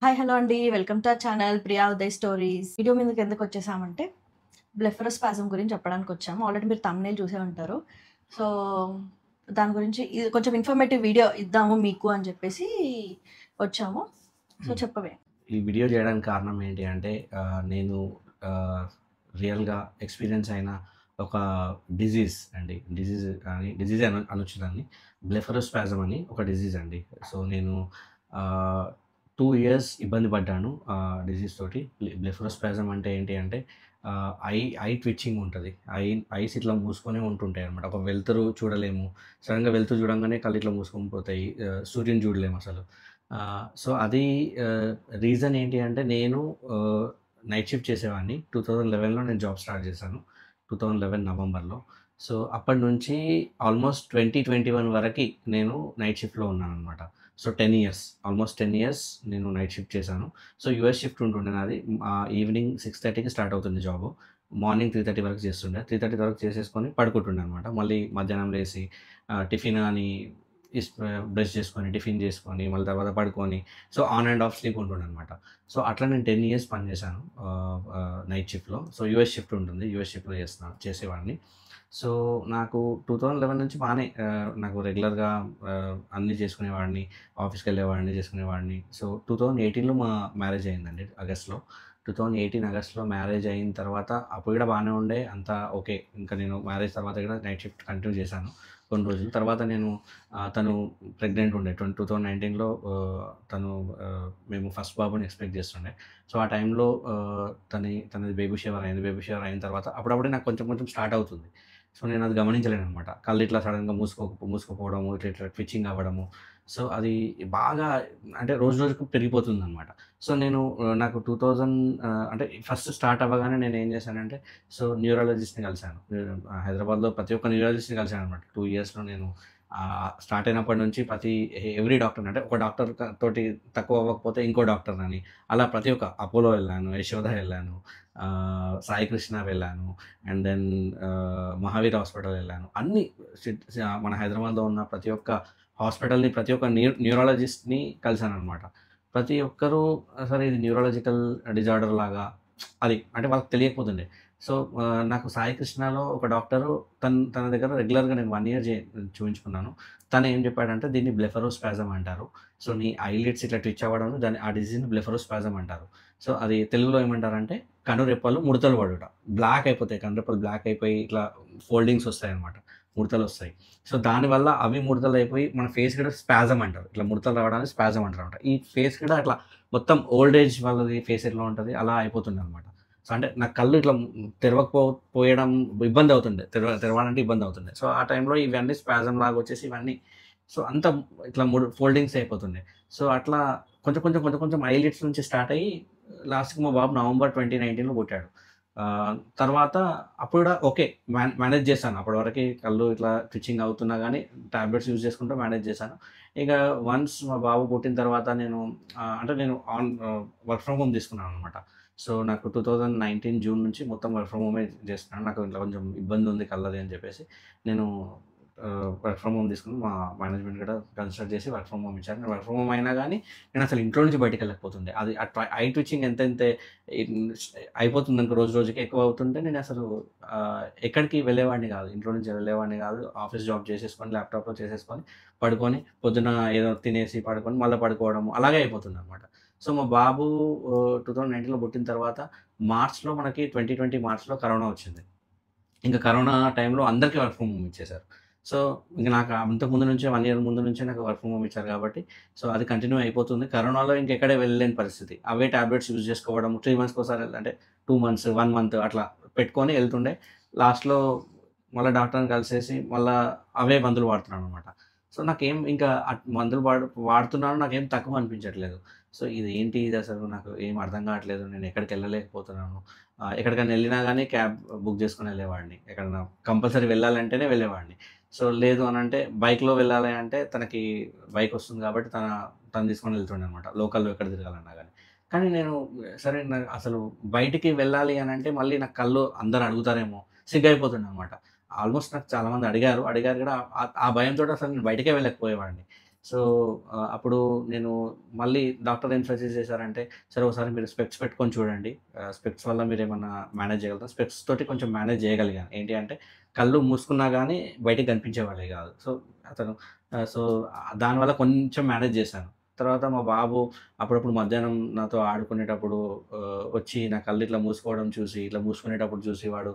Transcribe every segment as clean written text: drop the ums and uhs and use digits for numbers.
Hi hello అండి. Welcome to our channel Priya Uday stories. Video మీదకి ఎందుకొచ్చేసామంటే, బ్లెఫరోస్పాజమ్ గురించి చెప్పడానికొచ్చాము. ఆల్రెడీ మీరు థంబ్‌నెయిల్ చూసే ఉంటారు. సో, దాని గురించి ఇది కొంచెం ఇన్ఫర్మేటివ్ వీడియో ఇద్దాము మీకు అని చెప్పేసి వచ్చాము. సో, చెప్పవే. ఈ వీడియో చేయడానికి కారణం ఏంటి అంటే నేను రియల్‌గా ఎక్స్‌పీరియన్స్ అయిన ఒక డిజీజ్ అండి. డిజీజ్ అనొచ్చు దాన్ని. బ్లెఫరోస్పాజమ్ అని ఒక డిజీజ్ అండి. సో, నేను 2 ఇయర్స్ ఇబ్బంది పడ్డాను డిజీజ్ తోటి. బ్లెఫరోస్పాజమ్ అంటే ఏంటి అంటే ఐ ఐ ట్విచ్చింగ్ ఉంటది. ఐస్ ఇట్లా మూసుకొనే ఉంటుంటాయన్నమాట. ఒక వెలుతురు చూడలేము. సడెన్‌గా వెలుతురు చూడంగానే కళ్ళు ఇట్లా మూసుకొని పోతాయి. సూర్యుని చూడలేము అసలు. సో, అది రీజన్ ఏంటి అంటే నేను నైట్ షిఫ్ట్ చేసేవాడిని. 2011లో నేను జాబ్ స్టార్ట్ చేశాను. 2011 నవంబర్‌లో. సో, అప్పటి నుంచి ఆల్మోస్ట్ 2021 వరకి నేను నైట్ షిఫ్ట్‌లో ఉన్నాననమాట. సో, 10 ఇయర్స్ ఆల్మోస్ట్ 10 ఇయర్స్ నేను నైట్ షిఫ్ట్ చేశాను. సో, యూఎస్ షిఫ్ట్ ఉంటుండే నాది. ఈవినింగ్ 6:30కి స్టార్ట్ అవుతుంది జాబు. మార్నింగ్ 3:30 వరకు చేస్తుండే. 3:30 వరకు చేసేసుకొని పడుకుంటుండే అనమాట. మళ్ళీ మధ్యాహ్నం లేసి టిఫిన్ అని బ్రష్ చేసుకొని, టిఫిన్ చేసుకొని, మళ్ళీ తర్వాత పడుకొని, so, on and off sleep ఉంటుండనమాట. సో, అట్లా నేను 10 ఇయర్స్ పనిచేశాను నైట్ షిఫ్ట్‌లో. సో, యూఎస్ షిఫ్ట్ ఉంటుంది. యూఎస్ షిఫ్ట్‌లో చేసేవాడిని. సో, నాకు 2011 నుంచి బానే నాకు రెగ్యులర్‌గా అన్నీ చేసుకునేవాడిని. ఆఫీస్‌కెళ్ళేవాడిని, చేసుకునేవాడిని. సో, 2018లో మా మ్యారేజ్ అయిందండి ఆగస్ట్‌లో. 2018 ఆగస్ట్‌లో మ్యారేజ్ అయిన తర్వాత అప్పుడు కూడా బానే ఉండే. అంతా ఓకే. ఇంకా నేను మ్యారేజ్ తర్వాత కూడా నైట్ షిఫ్ట్ కంటిన్యూ చేశాను కొన్ని రోజులు. తర్వాత నేను తను ప్రెగ్నెంట్ ఉండే. 2019లో తను మేము ఫస్ట్ బాబుని ఎక్స్‌పెక్ట్ చేస్తుండే. సో, ఆ టైంలో తనది బేబీ షవర్ అయింది. బేబీ షవర్ అయిన తర్వాత అప్పుడప్పుడే నాకు కొంచెం కొంచెం స్టార్ట్ అవుతుంది. సో, నేనది గమనించలేననమాట. కళ్ళు ఇట్లా సడెన్‌గా మూసుకుపోవడము, ఇట్లా ఇట్లా ట్విచ్చింగ్ అవ్వడము. సో, అది బాగా అంటే రోజు రోజుకు పెరిగిపోతుందనమాట. సో, నేను నాకు 2000 అంటే ఫస్ట్ స్టార్ట్ అవ్వగానే నేనేం చేశానంటే, సో, న్యూరాలజిస్ట్‌ని కలిసాను. హైదరాబాద్‌లో ప్రతి ఒక్క న్యూరాలజిస్ట్‌ని కలిసాననమాట. 2 ఇయర్స్‌లో నేను స్టార్ట్ అయినప్పటి నుంచి ఎవ్రీ డాక్టర్‌ని అంటే ఒక డాక్టర్ తోటి తక్కువ అవ్వకపోతే ఇంకో డాక్టర్‌నని అలా ప్రతి ఒక్క అపోలో వెళ్ళాను, యశోద వెళ్ళాను, సాయి కృష్ణ వెళ్ళాను. అండ్ దెన్ మహావీర్ హాస్పిటల్ వెళ్ళాను. అన్నీ మన హైదరాబాద్‌లో ఉన్న ప్రతి ఒక్క హాస్పిటల్‌ని, ప్రతి ఒక్క న్యూరాలజిస్ట్‌ని కలిసాననమాట. ప్రతి ఒక్కరు అసలు ఇది న్యూరాలజికల్ డిజార్డర్ లాగా అది అంటే వాళ్ళకి తెలియకపోతుండే. సో, నాకు సాయి కృష్ణలో ఒక డాక్టరు తన దగ్గర రెగ్యులర్‌గా నేను 1 ఇయర్ చూయించుకున్నాను. తను ఏం చెప్పాడంటే దీన్ని బ్లెఫరోస్పాజమ్ అంటారు. సో, నీ ఐలిడ్స్ ఇట్లా ట్విచ్ అవ్వడం ఆ డిసీజ్‌ని బ్లెఫరోస్పాజమ్ అంటారు. సో, అది తెలుగులో ఏమంటారంటే కనురెప్పలు ముడతలు పడుట. బ్లాక్ అయిపోతాయి. కనురెప్పలు బ్లాక్ అయిపోయి ఇట్లా ఫోల్డింగ్స్ వస్తాయన్నమాట. ముడతలొస్తాయి. సో, దానివల్ల అవి ముడతలయిపోయి మన ఫేస్ కూడా స్పాజమ్ అంటారు. ఇట్లా ముడతలు రావడాన్ని స్పాజమ్ అంటారన్నమాట. ఈ ఫేస్ కూడా అట్లా మొత్తం ఓల్డ్ ఏజ్ వాళ్ళది ఫేస్ ఎట్లా ఉంటది అలా అయిపోతుందన్నమాట. సో, అంటే నా కళ్ళు ఇట్లా పోయడం ఇబ్బందవుతుండే. తెరవాలంటే ఇబ్బందవుతుండే. సో, ఆ టైంలో ఇవన్నీ స్పాజమ్ లాగా వచ్చేసి ఇవన్నీ సో, అంతా ఇట్లా ఫోల్డింగ్స్ అయిపోతుండే. సో, అట్లా కొంచెం ఐలిడ్స్ నుంచి స్టార్ట్ అయ్యి లాస్ట్‌కి మా బాబు నవంబర్ 2019లో పుట్టాడు. తర్వాత అప్పుడు కూడా ఓకే. మేనేజ్ చేశాను. అప్పటి వరకి కళ్ళు ఇట్లా ట్విచ్చింగ్ అవుతున్నా గానీ టాబ్లెట్స్ యూజ్ చేసుకుంటూ మేనేజ్ చేశాను. ఇక వన్స్ మా బాబు పుట్టిన తర్వాత నేను అంటే నేను వర్క్ ఫ్రమ్ హోమ్ తీసుకున్నాననమాట. సో, నాకు 2019 జూన్ నుంచి మొత్తం వర్క్ ఫ్రమ్ హోమే చేస్తున్నాను. నాకు ఇంట్లో కొంచెం ఇబ్బందుంది కళ్ళది అని చెప్పేసి నేను వర్క్ ఫ్రమ్ హోమ్ తీసుకొని మా మేనేజ్మెంట్ కూడా కన్సిడర్ చేసి వర్క్ ఫ్రమ్ హోమ్ ఇచ్చారు. నేను వర్క్ ఫ్రమ్ హోమ్ అయినా గానీ నేనసలు ఇంట్లో నుంచి బయటికెళ్ళకపోతుండే. అది ఐ ట్విచ్చింగ్ ఎంతెంతే ఇన్ అయిపోతుందనుకో రోజు రోజుకి ఎక్కువ అవుతుంటే నేనసలు ఎక్కడికి వెళ్ళేవాడిని గాదు. ఇంట్లో నుంచి వెళ్ళేవాడిని గాదు. ఆఫీస్ జాబ్ చేసేసుకొని ల్యాప్‌టాప్‌లో చేసేసుకొని పడుకొని పొద్దున ఏదో తినేసి పడుకొని మళ్ళా పడుకోవడం అలాగే అయిపోతుందనమాట. సో, మా బాబు 2019లో పుట్టిన తర్వాత మార్చ్‌లో మనకి 2020 మార్చ్‌లో కరోనా వచ్చింది. ఇంక కరోనా టైంలో అందరికీ వర్క్ ఫ్రమ్ హోమ్ ఇచ్చేసారు. సో, ఇంక నాకు అంతకు ముందు నుంచే 1 ఇయర్ ముందు నుంచే నాకు వర్క్ ఫ్రమ్ హోమ్ ఇచ్చారు కాబట్టి, సో, అది కంటిన్యూ అయిపోతుంది. కరోనాలో ఇంకెక్కడ వెళ్ళలేని పరిస్థితి. అవే టాబ్లెట్స్ యూజ్ చేసుకోవడం 3 మంత్స్‌కోసారి అంటే 2 మంత్స్, 1 మంత్ అట్లా పెట్టుకొని ఎళ్తుండే. లాస్ట్‌లో మళ్ళా డాక్టర్‌ని కలిసేసి మళ్ళా అవే మందులు వాడుతున్నాననమాట. సో, నాకేం ఇంకా మందులు వాడుతున్నాను నాకేం తక్కువ అనిపించట్లేదు. సో, ఇదసలు నాకు ఏం అర్థం కావట్లేదు. నేను ఎక్కడికెళ్ళలేకపోతున్నాను. ఎక్కడికైనా ఎళ్ళినా గానీ క్యాబ్ బుక్ చేసుకొని ఎళ్ళేవాడిని. ఎక్కడన్నా కంపల్సరీ వెళ్ళాలంటేనే వెళ్ళేవాడిని. సో, లేదు అనంటే బైక్‌లో వెళ్ళాలి అంటే తనకి బైకొస్తుంది కాబట్టి తను తీసుకొని వెళ్తుండే అనమాట. లోకల్‌లో ఎక్కడ తిరగాలన్నా గానీ. కానీ నేను సరే అసలు బయటికి వెళ్ళాలి అనంటే మళ్ళీ నాకు కళ్ళు అందరూ అడుగుతారేమో సిగ్గయిపోతుండనమాట. ఆల్మోస్ట్ నాకు చాలా మంది అడిగారు. అడిగారు గూడా ఆ భయంతోటి అసలు నేను బయటికే వెళ్ళకపోయేవాడిని. సో, అప్పుడు నేను మళ్ళీ డాక్టర్ ఏం సజెస్ట్ చేశారంటే, "సరే ఒకసారి మీరు స్పెక్స్ పెట్టుకొని చూడండి. స్పెక్స్ వల్ల మీరేమన్నా మేనేజ్ చేయగలుగుతారా?" స్పెక్స్ తోటి కొంచెం మేనేజ్ చేయగలిగాను. ఏంటి అంటే, కళ్ళు మూసుకున్నా గానీ బయటికి కనిపించేవాళ్ళే గాదు. సో, అతను సో, దానివల్ల కొంచెం మేనేజ్ చేశాను. తర్వాత మా బాబు అప్పుడప్పుడు మధ్యాహ్నం నాతో ఆడుకునేటప్పుడు వచ్చి నా కళ్ళు ఇట్లా మూసుకోవడం చూసి, ఇట్లా మూసుకునేటప్పుడు చూసి వాడి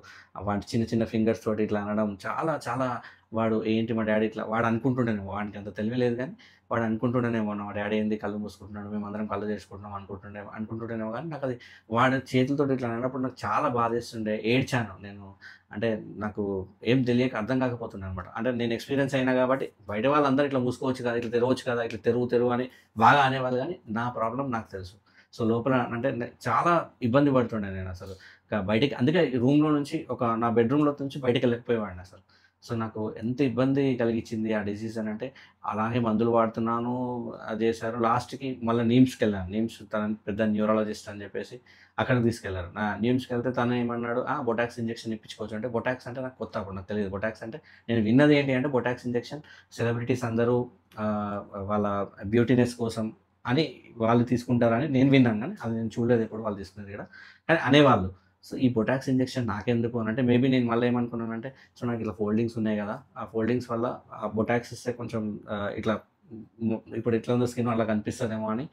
చిన్న చిన్న ఫింగర్స్ తోటి ఇట్లా అనడం చాలా చాలా వాడు ఏంటి మా డ్యాడీ ఇట్లా వాడు అనుకుంటుండేనేమో వాడికి అంత తెలివి లేదు గానీ, వాడు అనుకుంటుండేనేమో మా డ్యాడీ ఏంది కళ్ళు మూసుకుంటున్నాడు, మేమందరం కళ్ళు తెరుచుకుంటున్నాం అనుకుంటుండేనేమో గానీ, నాకది వాడి చేతులతోటి ఇట్లా అన్నప్పుడు నాకు చాలా బాధేస్తుండే. ఏడ్చాను నేను. అంటే నాకు ఏం తెలియక అర్థం కాకపోతుండే అనమాట. అంటే నేను ఎక్స్‌పీరియన్స్ అయినా కాబట్టి బయట వాళ్ళందరూ ఇట్లా మూసుకోవచ్చు కదా! ఇట్లా తెరవచ్చు కదా! ఇట్లా తెరువు అని బాగా అనేవాళ్ళు గానీ, నా ప్రాబ్లమ్ నాకు తెలుసు. సో, లోపల అంటే చాలా ఇబ్బంది పడుతుండే నేనసలు. బయటికి అందుకే రూమ్‌లో నుంచి నా బెడ్‌రూమ్‌లో నుంచి బయటికెళ్ళకపోయేవాడినసలు. సో, నాకు ఎంత ఇబ్బంది కలిగించింది ఆ డిసీజ్ అనంటే, అలాగే మందులు వాడుతున్నాను. అది చేశారు. లాస్ట్‌కి మళ్ళా నిమ్స్‌కెళ్ళాను. నిమ్స్ తను పెద్ద న్యూరాలజిస్ట్ అని చెప్పేసి అక్కడికి తీసుకెళ్లారు. నిమ్స్‌కెళ్తే తను ఏమన్నాడు, బొటాక్స్ ఇంజెక్షన్ ఇప్పించుకోవచ్చు అంటే, బొటాక్స్ అంటే నాకు కొత్త అప్పుడు నాకు తెలీదు. బొటాక్స్ అంటే నేను విన్నది ఏంటి అంటే, బొటాక్స్ ఇంజెక్షన్ సెలబ్రిటీస్ అందరూ ఆహ్, వాళ్ళ బ్యూటీనెస్ కోసం అని వాళ్ళు తీసుకుంటారని నేను విన్నాను గానీ, అది నేను చూడలేదు ఎప్పుడు వాళ్ళు తీసుకునేది కూడా. కానీ అనేవాళ్ళు. సో, ఈ బొటాక్స్ ఇంజెక్షన్ నాకెందుకు అనంటే, మేబీ నేను మళ్ళా ఏమనుకున్నానంటే, సో, నాకిట్లా ఫోల్డింగ్స్ ఉన్నాయి గదా! ఆ ఫోల్డింగ్స్ వల్ల ఆ బొటాక్స్ ఇస్తే కొంచెం ఇట్లా ఇప్పుడు ఎట్లా ఉందో స్కిన్ అలా కనిపిస్తదేమో అని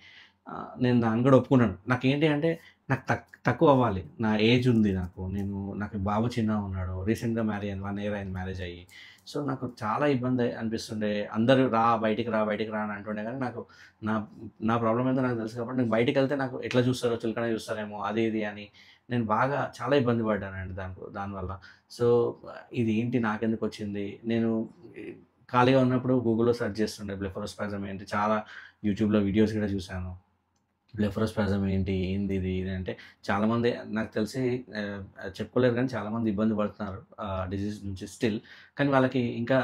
నేను దాన్ని గూడా ఒప్పుకున్నాను. నాకేంటి అంటే నాకు తక్కువవ్వాలి. నా ఏజ్ ఉంది నాకు. నాకు బాబు చిన్నగున్నాడు. రీసెంట్‌గా మ్యారీ అయింది. 1 ఇయర్ అయింది మ్యారేజ్ అయ్యి. సో, నాకు చాలా ఇబ్బంది అనిపిస్తుండే. అందరూ బయటికి రా అని అంటుండే గానీ నా నా ప్రాబ్లమ్ ఏందో నాకు తెలుసు కాబట్టి నేను బయటికెళ్తే నాకు ఎట్లా చూస్తారో చులకన చూస్తారేమో అది ఇది అని నేను బాగా చాలా ఇబ్బంది పడ్డానండి దానివల్ల. సో, ఇదేంటి నాకెందుకొచ్చింది? నేను ఈ ఖాళీగా ఉన్నప్పుడు గూగుల్‌లో సెర్చ్ చేస్తుండే బ్లెఫరోస్పాజమ్ ఏంటి చాలా యూట్యూబ్‌లో వీడియోస్ కూడా చూసాను. బ్లెఫరోస్పాజమ్ ఏంటి? ఏందిది? ఇది అంటే చాలామంది నాకు తెలిసి చెప్పుకోలేరు కానీ చాలామంది ఇబ్బంది పడుతున్నారు డిసీజ్ నుంచి స్టిల్. కానీ వాళ్ళకి ఇంకా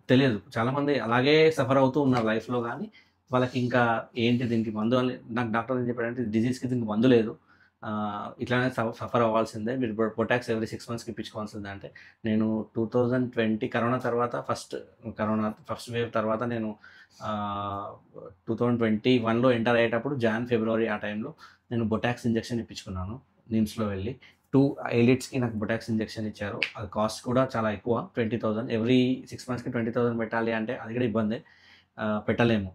తెలియదు. చాలామంది అలాగే సఫర్ అవుతూ ఉన్నారు లైఫ్‌లో గానీ, వాళ్ళకి ఇంకా ఏంటి దీనికి మందు అని నాకు డాక్టర్ ఏం చెప్పాడంటే డిసీజ్‌కి దీనికి మందు లేదు. ఇట్లానే సఫర్ అవ్వాల్సిందే. మీరు పొటాక్స్ ఎవ్రీ 6 మంత్స్‌కి ఇప్పించుకోవాల్సిందే అంటే, నేను 2020 కరోనా ఫస్ట్ వేవ్ తర్వాత నేను ఆహ్, 2021లో ఎంటర్ అయ్యేటప్పుడు ఫిబ్రవరి ఆ టైంలో నేను బొటాక్స్ ఇంజెక్షన్ ఇప్పించుకున్నాను నిమ్స్‌లో వెళ్లి. 2 ఐలిడ్స్‌కి నాకు బొటాక్స్ ఇంజెక్షన్ ఇచ్చారు. అది కాస్ట్ కూడా చాలా ఎక్కువ 20,000 ఎవ్రీ 6 మంత్స్‌కి 20,000 పెట్టాలి అంటే అది కూడా ఇబ్బందే. పెట్టలేము.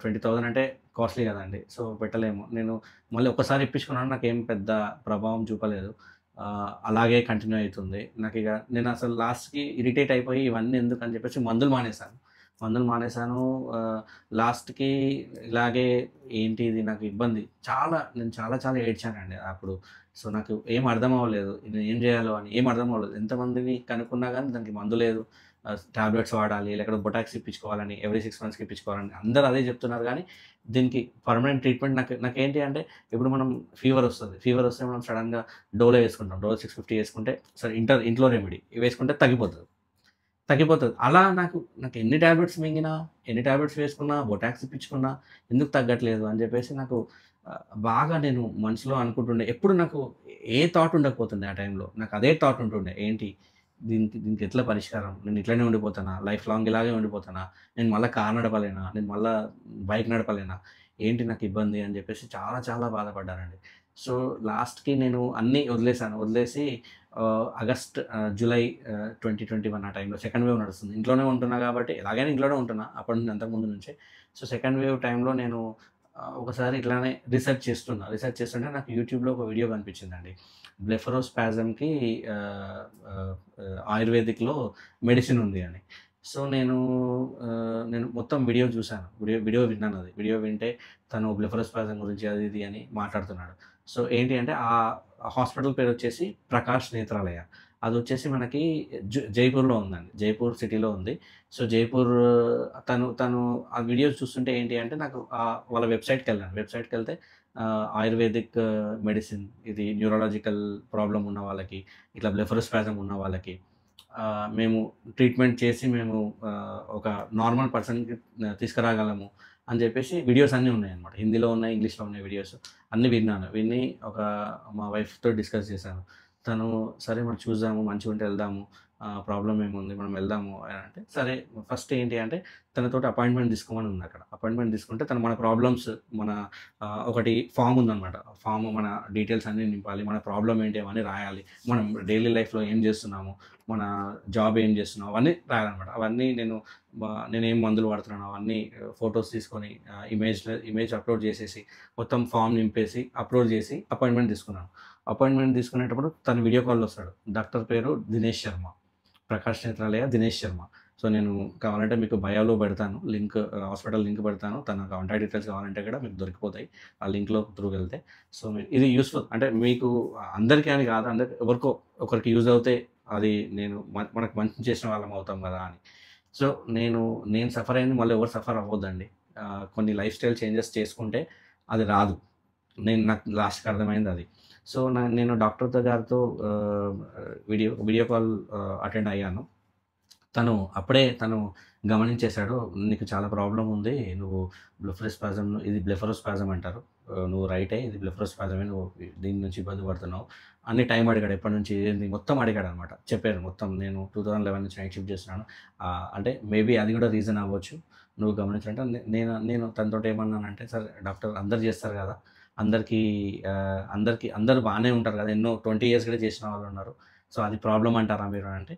20,000 అంటే కాస్ట్‌లీ గదండీ! సో, పెట్టలేము. నేను మళ్ళీ ఒక్కసారి ఇప్పించుకున్నాను. నాకేం పెద్ద ప్రభావం చూపలేదు. అలాగే కంటిన్యూ అయితుంది. నేనసలు లాస్ట్‌కి ఇరిటేట్ అయిపోయి ఇవన్నీ ఎందుకని చెప్పేసి మందులు మానేశాను. లాస్ట్‌కి ఇలాగే ఏంటి ఇది నాకు ఇబ్బంది. నేను చాలా చాలా ఏడ్చానండి అప్పుడు. సో, నాకు ఏం అర్థం అవ్వలేదు. నేను ఏం జేయాలో అని ఏం అర్థం అవ్వలేదు. ఎంతమందిని కనుక్కున్నా గానీ దానికి మందు లేదు. టాబ్లెట్స్ వాడాలి. లేకపోతే బొటాక్స్ ఇప్పించుకోవాలని, ఎవ్రీ 6 మంత్స్‌కి ఇప్పించుకోవాలని అందరూ అదే చెప్తున్నారు గానీ, దీనికి పర్మనెంట్ ట్రీట్మెంట్ నాకేంటి అంటే, ఇప్పుడు మనం ఫీవరొస్తే మనం సడెన్‌గా డోలో వేసుకుంటాం. డోలో 650 వేసుకుంటే సరే ఇంట్లో రెమెడీ వేసుకుంటే తగ్గిపోతది. అలా నాకు ఎన్ని టాబ్లెట్స్ మింగినా, ఎన్ని టాబ్లెట్స్ వేసుకున్నా, బొటాక్స్ ఇప్పించుకున్నా ఎందుకు తగ్గట్లేదు అని చెప్పేసి నాకు బాగా నేను మనసులో అనుకుంటుండే. ఎప్పుడు నాకు ఏ థాట్ ఉండకపోతుండే ఆ టైంలో. నాకు అదే థాట్ ఉంటుండే. ఏంటి దీనికి ఎట్లా పరిష్కారం? నేను ఇట్లనే ఉండిపోతానా? లైఫ్ లాంగ్ ఇలాగే ఉండిపోతానా? నేను మళ్ళా కార్ నడపలేనా? నేను మళ్ళా బైక్ నడపలేనా? ఏంటి నాకు ఇబ్బంది అని చెప్పేసి చాలా చాలా బాధపడ్డానండి. సో, లాస్ట్‌కి నేను అన్నీ వదిలేసాను. వదిలేసి జూలై 2021 ఆ టైంలో సెకండ్ వేవ్ నడుస్తుంది. ఇంట్లోనే ఉంటున్నా కాబట్టి ఎలాగైనా ఇంట్లోనే ఉంటున్నా. అప్పటి నుంచి అంతకుముందు నుంచే. సో, సెకండ్ వేవ్ టైంలో నేను ఒకసారి ఇట్లానే రిసర్చ్ చేస్తుంటే నాకు యూట్యూబ్‌లో ఒక వీడియో కనిపించిందండి. బ్లెఫరోస్పాజమ్‌కి ఆహ్, ఆహ్, ఆయుర్వేదిక్‌లో మెడిసిన్ ఉంది అని. సో, నేను మొత్తం వీడియో చూసాను. వీడియో విన్నానది. వీడియో వింటే తను బ్లెఫరోస్పాజమ్ గురించి అది ఇది అని మాట్లాడుతున్నాడు. సో, ఏంటి అంటే ఆ హాస్పిటల్ పేరొచ్చేసి ప్రకాష్ నేత్రాలయ. అదొచ్చేసి మనకి జైపూర్‌లో ఉందండి. జైపూర్ సిటీలో ఉంది. సో, జైపూర్ తను ఆ వీడియోస్ చూస్తుంటే ఏంటి అంటే నాకు వాళ్ళ వెబ్‌సైట్‌కెళ్ళాను. వెబ్‌సైట్‌కెళ్తే ఆయుర్వేదిక్ మెడిసిన్ ఇది న్యూరాలజికల్ ప్రాబ్లమ్ ఉన్న వాళ్ళకి, ఇట్లా బ్లెఫరోస్పాజమ్ ఉన్న వాళ్ళకి మేము ట్రీట్మెంట్ చేసి ఒక నార్మల్ పర్సన్‌కి తీసుకురాగలము అని చెప్పేసి వీడియోస్ అన్నీ ఉన్నాయన్నమాట. హిందీలో ఉన్నాయి, ఇంగ్లీష్‌లో ఉన్నాయి వీడియోస్. అన్నీ విన్నాను. మా వైఫ్‌తో డిస్కస్ చేశాను. తను సరే మరి చూద్దాము మంచిగుంటే వెళ్దాము. ప్రాబ్లమ్ ఏముంది మనం వెళ్దాము అని అంటే, సరే ఫస్ట్ ఏంటి అంటే తనతోటి అపాయింట్మెంట్ తీసుకోమని ఉంది అక్కడ. అపాయింట్మెంట్ తీసుకుంటే తను మన ప్రాబ్లమ్స్ మన ఒకటి ఫామ్ ఉందనమాట. ఫామ్ మన డీటెయిల్స్ అన్నీ నింపాలి. మన ప్రాబ్లమ్ ఏంటి అవన్నీ రాయాలి. మనం డైలీ లైఫ్‌లో ఏం చేస్తున్నాము, మన జాబ్ ఏం చేస్తున్నాం అవన్నీ రాయాలనమాట. అవన్నీ నేనేం మందులు వాడుతున్నానో అవన్నీ ఫోటోస్ తీసుకొని ఇమేజ్ అప్‌లోడ్ చేసేసి మొత్తం ఫామ్ నింపేసి అప్‌లోడ్ చేసి అపాయింట్మెంట్ తీసుకున్నాను. అపాయింట్మెంట్ తీసుకునేటప్పుడు తను వీడియో కాల్‌లో వస్తాడు. డాక్టర్ పేరు దినేష్ శర్మ. ప్రకాష్ నేత్రాలయ దినేష్ శర్మ. సో, నేను కావాలంటే మీకు బయోలో పెడతాను. హాస్పిటల్ లింక్ పెడతాను. తన కాంటాక్ట్ డీటెయిల్స్ కావాలంటే కూడా మీకు దొరికిపోతాయి. ఆ లింక్‌లో త్రూ వెళ్తే. సో, ఇది యూజ్‌ఫుల్ అంటే మీకు అందరికీ అని కాదు. ఎవరికో ఒకరికి యూజ్ అవుతే అది మనకు మంచి చేసిన వాళ్ళం అవుతాం కదా అని. సో, నేను సఫర్ అయింది మళ్ళీ ఎవరు సఫర్ అవ్వద్దండి. కొన్ని లైఫ్ స్టైల్ చేంజెస్ చేసుకుంటే అది రాదు. నాకు లాస్ట్‌కి అర్థమైంది అది. సో, నేను డాక్టర్ గారితో వీడియో కాల్ అటెండ్ అయ్యాను. తను గమనించేసాడు. "నీకు చాలా ప్రాబ్లమ్ ఉంది. నువ్వు ఇది బ్లెఫరోస్పాజమ్ అంటారు. నువ్వు రైటే. ఇది బ్లెఫరోస్పాజమే. నువ్వు దీని నుంచి ఇబ్బంది పడుతున్నావు" అని టైం అడిగాడు. ఎప్పటి నుంచి ఏంది మొత్తం అడిగాడనమాట. చెప్పాను మొత్తం. నేను 2011 నుంచి నైట్ షిఫ్ట్ చేస్తున్నాను. అంటే మేబీ అది కూడా రీజన్ అవ్వచ్చు. నువ్వు గమనించంటే నేను తనతోటి ఏమన్నానంటే, "సరే డాక్టర్ అందరూ చేస్తారు కదా! అందరికీ అందరూ బానే ఉంటారు కదా! ఎన్నో 20 ఇయర్స్ కూడా చేసిన వాళ్ళున్నారు. సో, అది ప్రాబ్లమ్ అంటారా మీరు" అంటే,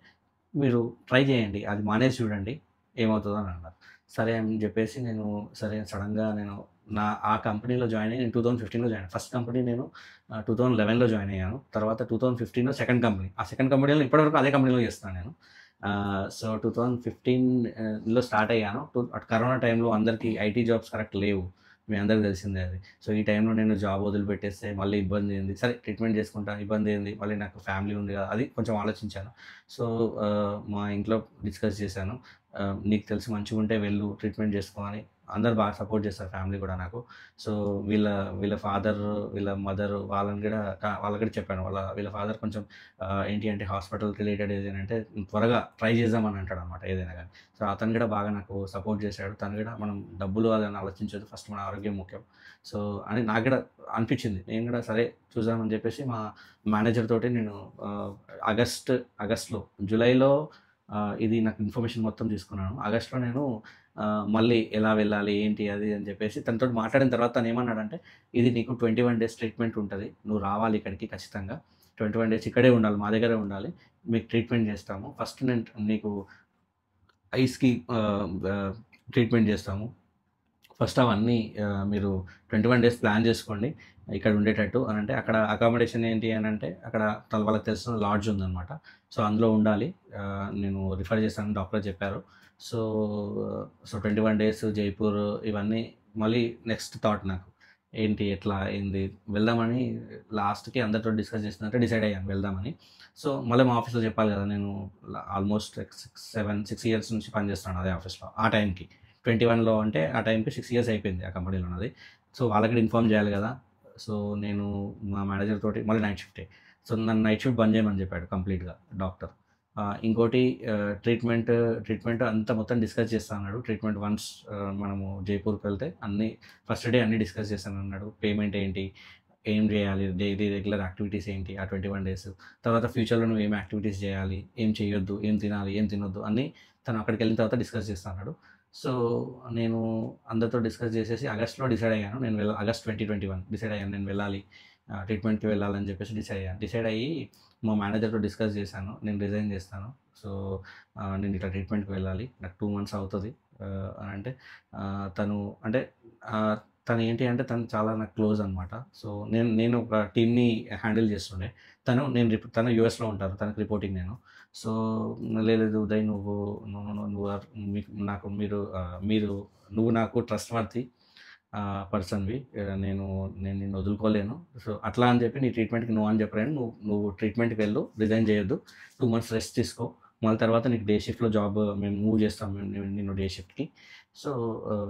"మీరు ట్రై చేయండి. అది మానేసి చూడండి. ఏమవుతదో" అని అన్నారు. సరే అని చెప్పేసి సరే సడెన్‌గా ఆ కంపెనీలో జాయిన్ అయ్యి నేను 2015లో జాయిన్ అయ్యాను. ఫస్ట్ కంపెనీ నేను 2011లో జాయిన్ అయ్యాను. తర్వాత 2015లో సెకండ్ కంపెనీ. ఆ సెకండ్ కంపెనీలో ఇప్పటివరకు అదే కంపెనీలో చేస్తున్నాను నేను. సో, 2015లో స్టార్ట్ అయ్యాను. అటు కరోనా టైంలో అందరికీ ఐటీ జాబ్స్ కరెక్ట్ లేవు. మీ అందరికి తెలిసిందే అది. సో, ఈ టైంలో నేను జాబ్ వదిలిపెట్టేస్తే మళ్ళీ ఇబ్బంది ఏంది? సరే ట్రీట్మెంట్ చేసుకుంటా. ఇబ్బంది ఏంది? మళ్ళీ నాకు ఫ్యామిలీ ఉంది కదా! అది కొంచెం ఆలోచించాను. సో, మా ఇంట్లో డిస్కస్ చేశాను. "నీకు తెలిసి మంచిగుంటే వెళ్ళు ట్రీట్మెంట్ చేసుకో" అని. అందరూ బాగా సపోర్ట్ చేస్తారు ఫ్యామిలీ కూడా నాకు. సో, వీళ్ళ వీళ్ళ ఫాదర్, వీళ్ళ మదర్ వాళ్ళకి కూడా చెప్పాను. వీళ్ళ ఫాదర్ కొంచెం ఏంటి అంటే హాస్పిటల్ రిలేటెడ్ ఏదైనా అంటే త్వరగా ట్రై చేద్దామని అంటాడనమాట ఏదైనా గానీ. సో, అతను కూడా బాగా నాకు సపోర్ట్ చేశాడు. తను కూడా మనం డబ్బులు అదని ఆలోచించొద్దు. ఫస్ట్ మన ఆరోగ్యం ముఖ్యం. సో, అని నాకు కూడా అనిపించింది. నేను కూడా సరే చూద్దామని చెప్పేసి మా మేనేజర్ తోటి నేను ఆగస్ట్‌లో జులైలో ఇది నాకు ఇన్ఫర్మేషన్ మొత్తం తీసుకున్నాను. ఆగస్ట్‌లో నేను మళ్ళీ ఎలా వెళ్ళాలి? ఏంటి? అది అని చెప్పేసి తనతోటి మాట్లాడిన తర్వాత తనేమన్నాడంటే, "ఇది నీకు 21 డేస్ ట్రీట్మెంట్ ఉంటది. నువ్వు రావాలి ఇక్కడికి ఖచ్చితంగా. 21 డేస్ ఇక్కడే ఉండాలి. మా దగ్గరే ఉండాలి. మీకు ట్రీట్మెంట్ చేస్తాము. ఫస్ట్ నేను నీకు ఐస్‌కి ట్రీట్మెంట్ చేస్తాము. ఫస్ట్ అవన్నీ మీరు 21 డేస్ ప్లాన్ చేసుకోండి ఇక్కడ ఉండేటట్టు" అనంటే, అక్కడ అకామిడేషన్ ఏంటి అనంటే, అక్కడ వాళ్ళకి తెలిసిన లాడ్జ్ ఉందనమాట. సో, అందులో ఉండాలి. నేను రిఫర్ చేస్తానని డాక్టర్ చెప్పారు. సో, 21 డేస్ జైపూర్ ఇవన్నీ మళ్ళీ నెక్స్ట్ థాట్ నాకు. ఏంటి? ఎట్లా? ఏంది? వెళ్దామని లాస్ట్‌కి అందరితో డిస్కస్ చేసిన తర్వాత డిసైడ్ అయ్యాను వెళ్దామని. సో, మళ్ళీ మా ఆఫీస్‌లో చెప్పాలి కదా! నేను ఆల్మోస్ట్ 6 ఇయర్స్ నుంచి పనిచేస్తున్నాను అదే ఆఫీస్‌లో ఆ టైంకి. 21లో అంటే ఆ టైంకి 6 ఇయర్స్ అయిపోయింది ఆ కంపెనీలో నాది. సో, వాళ్ళకి కూడా ఇన్ఫార్మ్ చేయాలి కదా! సో, నేను మా మేనేజర్ తోటి మళ్ళీ నైట్ షిఫ్టే. సో, నన్ను నైట్ షిఫ్ట్ బంద్ చేయమని చెప్పాడు కంప్లీట్‌గా డాక్టర్. ఇంకోటి ట్రీట్మెంట్ అంతా మొత్తం డిస్కస్ చేస్తా అన్నాడు. ట్రీట్మెంట్ వన్స్ మనము జైపూర్‌కి వెళ్తే ఫస్ట్ డే అన్నీ డిస్కస్ చేస్తానన్నాడు. పేమెంట్ ఏంటి? ఏం చేయాలి? డైలీ రెగ్యులర్ యాక్టివిటీస్ ఏంటి? ఆ 21 డేస్. తర్వాత ఫ్యూచర్‌లో నువ్వు ఏం యాక్టివిటీస్ చేయాలి? ఏం చేయొద్దు? ఏం తినాలి? ఏం తినొద్దు? అన్నీ తను అక్కడికెళ్ళిన తర్వాత డిస్కస్ చేస్తా అన్నాడు. సో, నేను అందరితో డిస్కస్ చేసేసి ఆగస్ట్‌లో డిసైడ్ అయ్యాను. ఆగస్ట్ 2021 డిసైడ్ అయ్యాను నేను వెళ్ళాలి. ట్రీట్మెంట్‌కి వెళ్ళాలని చెప్పేసి డిసైడ్ అయ్యాను. డిసైడ్ అయ్యి మా మేనేజర్‌తో డిస్కస్ చేశాను. నేను రిజైన్ చేస్తాను. సో, నేను ఇట్లా ట్రీట్మెంట్‌కి వెళ్ళాలి. నాకు 2 మంత్స్ అవుతది. అనంటే తను అంటే తను ఏంటి అంటే తను చాలా నాకు క్లోజ్ అనమాట. సో, నేను ఒక టీమ్‌ని హ్యాండిల్ చేస్తుండే. తను యూఎస్‌లో ఉంటారు. తనకి రిపోర్టింగ్ నేను. సో, లేదు ఉదయ్ నువ్వు ఆర్ మీకు నాకు మీరు మీరు నువ్వు నాకు ట్రస్ట్‌వర్తీ పర్సన్‌వి. నేను నిన్ను వదులుకోలేను. సో, అట్లా అని చెప్పి నీ ట్రీట్మెంట్‌కి నో అని చెప్పలేను. నువ్వు ట్రీట్మెంట్‌కి వెళ్ళు. రిజైన్ చేయొద్దు. 2 మంత్స్ రెస్ట్ తీసుకో. మళ్ళీ తర్వాత నీకు డే షిఫ్ట్‌లో జాబ్ మేము మూవ్ చేస్తాం. నిన్ను డే షిఫ్ట్‌కి. సో,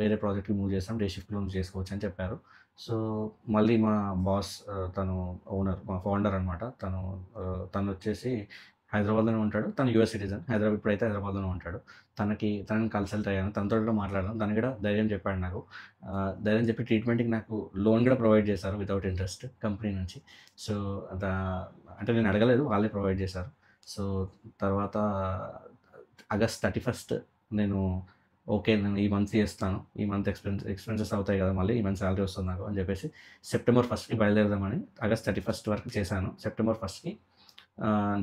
వేరే ప్రాజెక్ట్‌కి మూవ్ చేస్తాం. డే షిఫ్ట్‌లో నువ్వు చేసుకోవచ్చు అని చెప్పారు. సో, మళ్ళీ మా బాస్ తను మా ఫౌండర్ అనమాట. తనొచ్చేసి హైదరాబాద్‌లోనే ఉంటాడు. తను యూఎస్ సిటిజన్. ఇప్పుడైతే హైదరాబాద్‌లోనే ఉంటాడు. తనని కన్సల్ట్ అయ్యాను. తనతో కూడా మాట్లాడాను. తను కూడా ధైర్యం చెప్పాడు నాకు. ధైర్యం చెప్పి ట్రీట్మెంట్‌కి నాకు లోన్ కూడా ప్రొవైడ్ చేశారు వితౌట్ ఇంట్రెస్ట్ కంపెనీ నుంచి. సో, అంటే నేను అడగలేదు. వాళ్ళే ప్రొవైడ్ చేశారు. సో, తర్వాత ఆగస్ట్ 31 నేను ఓకే. నేను ఈ మంత్ చేస్తాను. ఈ మంత్ ఎక్స్‌పెన్సెస్ అవుతాయి కదా! మళ్ళీ ఈ మంత్ సాలరీ వస్తుంది నాకు అని చెప్పేసి సెప్టెంబర్ 1కి బయలుదేరదామని ఆగస్ట్ 31 వరకు చేశాను. సెప్టెంబర్ 1కి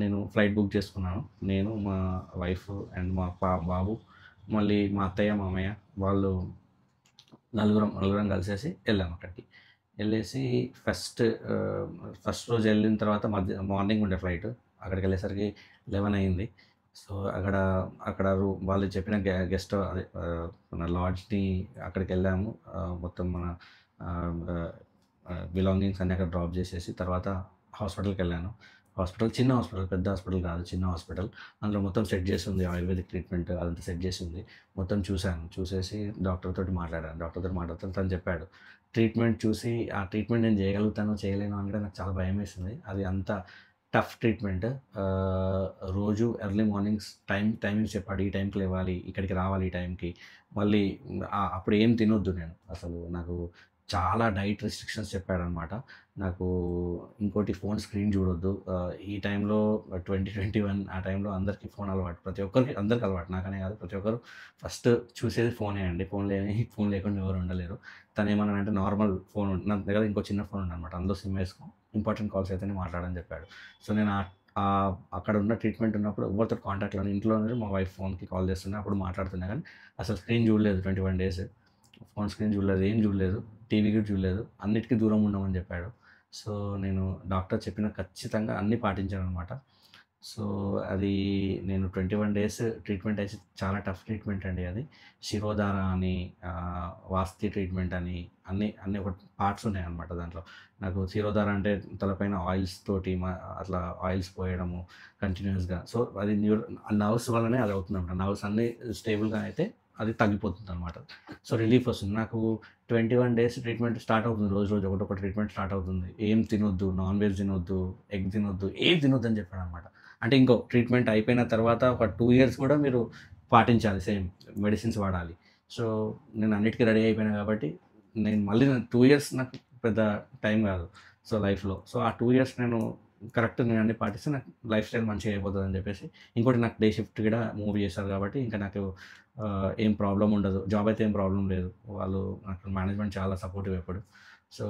నేను ఫ్లైట్ బుక్ చేసుకున్నాను. నేను, మా వైఫ్ అండ్ మా బాబు, మళ్ళీ మా అత్తయ్య, మామయ్య వాళ్ళు నలుగురం కలిసేసి వెళ్ళాము అక్కడికి. వెళ్ళేసి ఫస్ట్ రోజు వెళ్ళిన తర్వాత మార్నింగ్ ఉండే ఫ్లైట్. అక్కడికెళ్ళేసరికి 11 అయింది. సో, అక్కడ వాళ్ళు చెప్పిన గెస్ట్ అదే మన లాడ్జ్‌ని అక్కడికెళ్ళాము. మొత్తం మన బిలాంగింగ్స్ అన్నీ అక్కడ డ్రాప్ చేసేసి తర్వాత హాస్పిటల్‌కెళ్ళాను. చిన్న హాస్పిటల్, పెద్ద హాస్పిటల్ కాదు, చిన్న హాస్పిటల్. అందులో మొత్తం సెట్ చేసి ఉంది. ఆయుర్వేదిక్ ట్రీట్మెంట్ అదంతా సెట్ చేసి ఉంది. మొత్తం చూశాను. చూసేసి డాక్టర్‌తోటి మాట్లాడాను. డాక్టర్‌తోటి మాట్లాడితే తను చెప్పాడు. ట్రీట్మెంట్ చూసి ఆ ట్రీట్మెంట్ నేను చేయగలుగుతానో, చేయలేనో అంటే నాకు చాలా భయమేసింది. అది అంత టఫ్ ట్రీట్మెంట్. రోజు ఎర్లీ మార్నింగ్స్ టైమింగ్స్ చెప్పాడు. ఈ టైంకి లేవాలి, ఇక్కడికి రావాలి ఈ టైంకి. మళ్ళీ అప్పుడు ఏం తినొద్దు నేను. అసలు నాకు చాలా డైట్ రిస్ట్రిక్షన్స్ చెప్పాడనమాట. నాకు ఇంకోటి ఫోన్ స్క్రీన్ చూడొద్దు. ఈ టైంలో 2021 ఆ టైంలో అందరికీ ఫోన్ అలవాటు. ప్రతి ఒక్కరికి అందరికి అలవాటు. నాకనే కాదు, ప్రతి ఒక్కరు ఫస్ట్ చూసేది ఫోనే అండి. ఫోన్ లేకుండా ఎవరు ఉండలేరు. తనేమన్నాడంటే నార్మల్ ఫోన్ నా దగ్గర ఇంకో చిన్న ఫోన్ ఉందనమాట. అందులో సిమ్ వేసుకో, ఇంపార్టెంట్ కాల్స్ అయితేనే మాట్లాడని చెప్పాడు. సో, నేను అక్కడ ఉన్న ట్రీట్మెంట్ ఉన్నప్పుడు ఎవరితో కాంటాక్ట్‌లో ఇంట్లో మా వైఫ్ ఫోన్‌కి కాల్ చేస్తున్నా. అప్పుడు మాట్లాడుతున్నా కానీ అసలు స్క్రీన్ చూడలేదు 21 డేస్. ఫోన్ స్క్రీన్ చూడలేదు, ఏం చూడలేదు. టీవీ కూడా చూడలేదు. అన్నిటికి దూరంగా ఉండమని చెప్పాడు. సో, నేను డాక్టర్ చెప్పిన ఖచ్చితంగా అన్నీ పాటించాననమాట. సో, అది నేను 21 డేస్ ట్రీట్మెంట్ అయితే చాలా టఫ్ ట్రీట్మెంట్ అండి అది. శిరోధార అని, వాస్తి ట్రీట్మెంట్ అని అన్నీ ఒక పార్ట్స్ ఉన్నాయన్నమాట దాంట్లో. నాకు శిరోధార అంటే తలపైన ఆయిల్స్ తోటి అట్లా ఆయిల్స్ పోయడము కంటిన్యూయస్‌గా. సో, అది నర్వ్స్ వల్లనే అది అవుతుందన్నమాట. నర్వ్స్ అన్నీ స్టేబుల్‌గా అయితే అది తగ్గిపోతుందన్నమాట. సో, రిలీఫ్ వస్తుంది. నాకు 21 డేస్ ట్రీట్మెంట్ స్టార్ట్ అవుతుంది. రోజు ఒకటొక ట్రీట్మెంట్ స్టార్ట్ అవుతుంది. ఏం తినొద్దు, నాన్ వెజ్ తినొద్దు, ఎగ్ తినొద్దు, ఏం తినొద్దని చెప్పాడనమాట. అంటే ఇంకో ట్రీట్మెంట్ అయిపోయిన తర్వాత ఒక 2 ఇయర్స్ కూడా మీరు పాటించాలి సేమ్ మెడిసిన్స్ వాడాలి. సో, నేను అన్నిటికి రెడీ అయిపోయాను కాబట్టి నేను మళ్ళీ 2 ఇయర్స్ నాకు పెద్ద టైం కాదు. సో, లైఫ్‌లో. సో, ఆ 2 ఇయర్స్ నేను అన్నీ పాటిస్తే నాకు లైఫ్ స్టైల్ మంచిగా అయిపోతదని చెప్పేసి, ఇంకోటి నాకు డే షిఫ్ట్ కూడా మూవ్ చేశారు కాబట్టి ఇంకా నాకు ఏం ప్రాబ్లమ్ ఉండదు. జాబ్ అయితే ఏం ప్రాబ్లమ్ లేదు. వాళ్ళు నాకు మేనేజ్మెంట్ చాలా సపోర్టివ్ ఎప్పుడు. సో,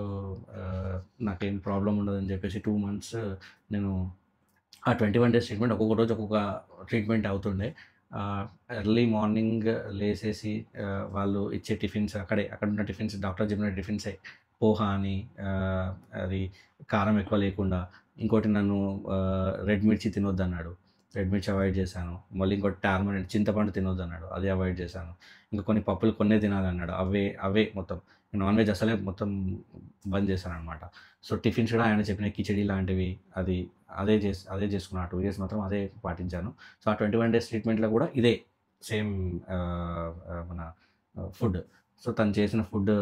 నాకేం ప్రాబ్లమ్ ఉండదని చెప్పేసి 2 మంత్స్ నేను ఆ 21 డేస్ ట్రీట్మెంట్ ఒక్కొక్క రోజు ఒక్కొక్క ట్రీట్మెంట్ అవుతుండే. ఎర్లీ మార్నింగ్ లేసేసి వాళ్ళు ఇచ్చే టిఫిన్స్ అక్కడున్న టిఫిన్స్ డాక్టర్ చెప్పిన టిఫిన్సే. పోహా అని, అది కారం ఎక్కువ లేకుండా. ఇంకోటి నన్ను రెడ్ మిర్చి తినొద్దన్నాడు. రెడ్ మిర్చి అవాయిడ్ చేశాను. మళ్ళీ ఇంకోటి టార్మరిన్ చింతపండు తినొద్దన్నాడు. అది అవాయిడ్ చేశాను. ఇంకా కొన్ని పప్పులు కొన్నే తినాలన్నాడు. అవే మొత్తం. నాన్ వెజ్ అసలే మొత్తం బంద్ చేశాననమాట. సో, టిఫిన్స్ కూడా ఆయన చెప్పిన కిచిడి లాంటివి అదే చేసుకున్నా. 2 ఇయర్స్ మాత్రం అదే పాటించాను. సో, ఆ 21 డేస్ ట్రీట్మెంట్‌లో కూడా ఇదే సేమ్ మన ఫుడ్. సో, తను చేసిన ఫుడ్,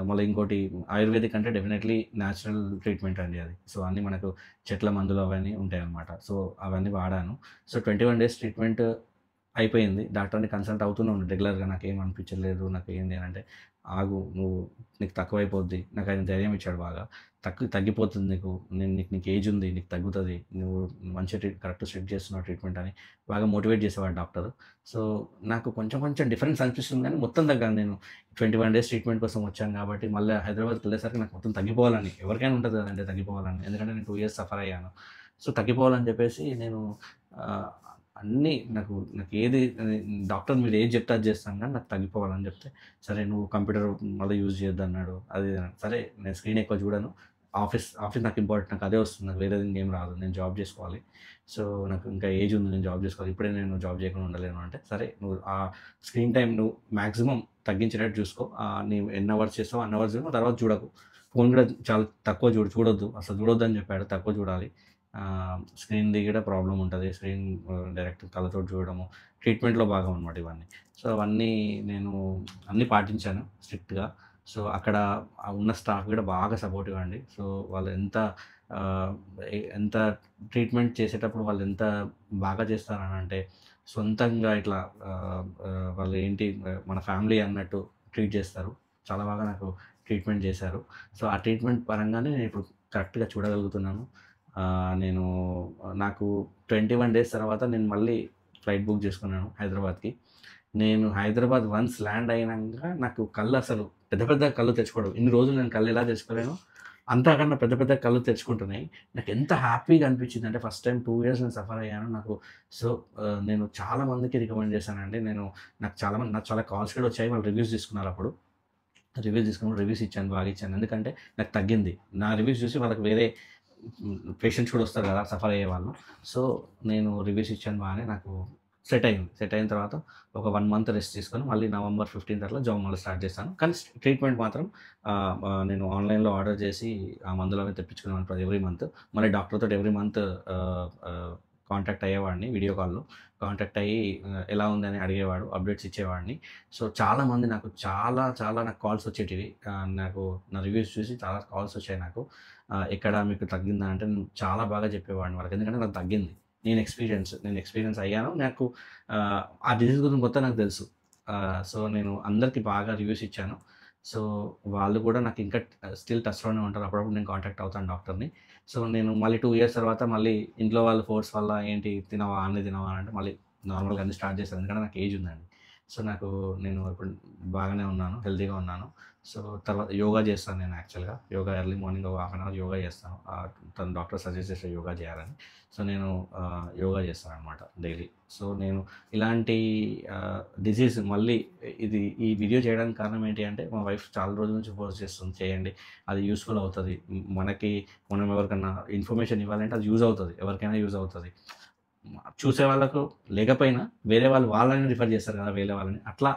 మళ్ళీ ఇంకోటి ఆయుర్వేదిక్ అంటే డెఫినెట్‌లీ న్యాచురల్ ట్రీట్మెంట్ అండి అది. సో, అన్నీ మనకు చెట్ల మందులు అవన్నీ ఉంటాయన్నమాట. సో, అవన్నీ వాడాను. సో, 21 డేస్ ట్రీట్మెంట్ అయిపోయింది. డాక్టర్‌ని కన్సల్ట్ అవుతూనే ఉన్నాను రెగ్యులర్‌గా. నాకేం అనిపించలేదు, నాకేంది అనంటే, "ఆగు, నీకు తక్కువైపోద్ది." నాకాయన ధైర్యం ఇచ్చాడు బాగా. తగ్గిపోతుంది నీకు. నీకు ఏజ్ ఉంది. నీకు తగ్గుతది. నువ్వు మంచిగా కరెక్ట్ స్ట్రిక్ట్ చేస్తున్నావు ట్రీట్మెంట్ అని బాగా మోటివేట్ చేసేవాడు డాక్టరు. సో, నాకు కొంచెం డిఫరెన్స్ అనిపిస్తుంది కానీ మొత్తం తగ్గాను నేను. 21 డేస్ ట్రీట్మెంట్ కోసం వచ్చాను కాబట్టి మళ్ళీ హైదరాబాద్‌కెళ్ళేసరికి నాకు మొత్తం తగ్గిపోవాలని, ఎవరికైనా ఉంటది కదండీ తగ్గిపోవాలని. ఎందుకంటే నేను 2 ఇయర్స్ సఫర్ అయ్యాను. సో, తగ్గిపోవాలని చెప్పేసి నేను అన్నీ నాకేది డాక్టర్ మీరు ఏది చెప్తే అది చేస్తాను కానీ నాకు తగ్గిపోవాలని చెప్తే, సరే నువ్వు కంప్యూటర్ మళ్ళీ యూజ్ చేయొద్దన్నాడు. అది ఇది అన్నాడు. సరే నేను స్క్రీన్ ఎక్కువ చూడను. ఆఫీస్ నాకు ఇంపార్టెంట్. నాకు అదే వస్తుంది. నాకు వేరేది ఇంకేం రాదు. నేను జాబ్ చేసుకోవాలి. సో, నాకు ఇంకా ఏజ్ ఉంది. నేను జాబ్ చేసుకోవాలి. ఇప్పుడే నేను జాబ్ చేయకుండా ఉండలేను అంటే, సరే నువ్వు ఆ స్క్రీన్ టైమ్ నువ్వు మాక్సిమం తగ్గించేటట్టు చూసుకో. నీవు ఎన్ని అవర్స్ చేస్తావో అన్ని అవర్స్ చూడు. తర్వాత చూడకు. ఫోన్ కూడా చాలా తక్కువ చూడొద్దు. అసలు చూడొద్దని చెప్పాడు. తక్కువ చూడాలి. స్క్రీన్‌ది కూడా ప్రాబ్లమ్ ఉంటది. స్క్రీన్ డైరెక్ట్ కళ్ళతోటి చూడడము, ట్రీట్మెంట్‌లో భాగం అనమాట ఇవన్నీ. సో, అవన్నీ నేను అన్నీ పాటించాను స్ట్రిక్ట్‌గా. సో, అక్కడ ఉన్న స్టాఫ్ కూడా బాగా సపోర్టివ్ అండి. సో, వాళ్ళు ఆహ్, ఎంత ట్రీట్మెంట్ చేసేటప్పుడు వాళ్ళు ఎంత బాగా చేస్తారనంటే, సొంతంగా ఇట్లా వాళ్ళు ఏంటి మన ఫ్యామిలీ అన్నట్టు ట్రీట్ చేస్తారు. చాలా బాగా నాకు ట్రీట్మెంట్ చేశారు. సో, ఆ ట్రీట్మెంట్ పరంగానే నేను ఇప్పుడు కరెక్ట్‌గా చూడగలుగుతున్నాను. నేను నాకు 21 డేస్ తర్వాత నేను మళ్ళీ ఫ్లైట్ బుక్ చేసుకున్నాను హైదరాబాద్‌కి. నేను హైదరాబాద్ వన్స్ ల్యాండ్ అయినాక నాకు కళ్ళు అసలు పెద్ద పెద్ద కళ్ళు తెచ్చుకోవడం. ఇన్ని రోజులు నేను కళ్ళు ఎలా తెచ్చుకోలేనో అంతకన్నా పెద్ద పెద్ద కళ్ళు తెచ్చుకుంటున్నాయి. నాకు ఎంత హ్యాపీగా అనిపించిందంటే ఫస్ట్ టైమ్ 2 ఇయర్స్ నేను సఫర్ అయ్యాను. నాకు సో, నేను చాలా మందికి రికమెండ్ చేశానండి. నాకు చాలా కాల్స్ కూడా వచ్చాయి. వాళ్ళు రివ్యూస్ తీసుకున్నారు అప్పుడు. రివ్యూస్ ఇచ్చాను. బాగా ఇచ్చాను. ఎందుకంటే నాకు తగ్గింది. నా రివ్యూస్ చూసి వాళ్ళకి వేరే పేషెంట్స్ కూడా వస్తారు కదా! సఫర్ అయ్యేవాళ్ళు. సో, నేను రివ్యూస్ ఇచ్చాను బాగానే. నాకు సెట్ అయింది. సెట్ అయిన తర్వాత ఒక 1 మంత్ రెస్ట్ తీసుకొని మళ్ళీ నవంబర్ 15 అట్లా జాబ్ మళ్ళీ స్టార్ట్ చేశాను. కానీ ట్రీట్మెంట్ మాత్రం నేను ఆన్‌లైన్‌లో ఆర్డర్ చేసి ఆ మందులవి తెప్పించుకునేవాడిని ఎవ్రీ మంత్. మళ్ళీ డాక్టర్‌తోటి ఎవ్రీ మంత్ కాంటాక్ట్ అయ్యేవాడిని వీడియో కాల్‌లో. కాంటాక్ట్ అయ్యి ఎలా ఉందని అడిగేవాడు. అప్డేట్స్ ఇచ్చేవాడిని. సో, చాలామంది నాకు చాలా నాకు కాల్స్ వచ్చేటివి. నాకు నా రివ్యూస్ చూసి చాలా కాల్స్ వచ్చాయి నాకు. ఎక్కడ మీకు తగ్గిందా అంటే నేను చాలా బాగా చెప్పేవాడిని వాళ్ళకి. ఎందుకంటే నాకు తగ్గింది. నేను ఎక్స్‌పీరియన్స్ అయ్యాను. నాకు ఆ డిసీజ్ గురించి మొత్తం నాకు తెలుసు. సో, నేను అందరికి బాగా రివ్యూస్ ఇచ్చాను. సో, వాళ్ళు కూడా నాకు ఇంకా స్టిల్ టచ్‌లోనే ఉంటారు. అప్పుడప్పుడు నేను కాంటాక్ట్ అవుతాను డాక్టర్‌ని. సో, నేను మళ్ళీ 2 ఇయర్స్ తర్వాత మళ్ళీ ఇంట్లో వాళ్ళ ఫోర్స్ వల్ల ఏంటి తినవా, అన్నీ తినవా అంటే మళ్ళీ నార్మల్‌గా అన్నీ స్టార్ట్ చేశాను. ఎందుకంటే నాకు ఏజ్ ఉందండి. సో, నేను ఇప్పుడు బాగానే ఉన్నాను. హెల్తీగా ఉన్నాను. సో, తర్వాత యోగా చేస్తాను నేను యాక్చువల్‌గా. యోగా ఎర్లీ మార్నింగ్ ఒక హాఫ్ అన్ అవర్ యోగా చేస్తాను. తను డాక్టర్ సజెస్ట్ చేసే యోగా చేయాలని. సో, నేను యోగా చేస్తాననమాట డైలీ. సో, నేను ఇలాంటి డిసీజ్ మళ్ళీ ఈ వీడియో చేయడానికి కారణం ఏంటి అంటే మా వైఫ్ చాలా రోజుల నుంచి ఫోర్స్ చేస్తుంది చేయండి. అది యూజ్‌ఫుల్ అవుతది. మనం ఎవరికన్నా ఇన్ఫర్మేషన్ ఇవ్వాలంటే అది యూజ్ అవుతది. ఎవరికైనా యూజ్ అవుతది. చూసే వాళ్ళకు లేకపోయినా వేరే వాళ్ళని రిఫర్ చేస్తారు కదా! వేరే వాళ్ళని. అట్లా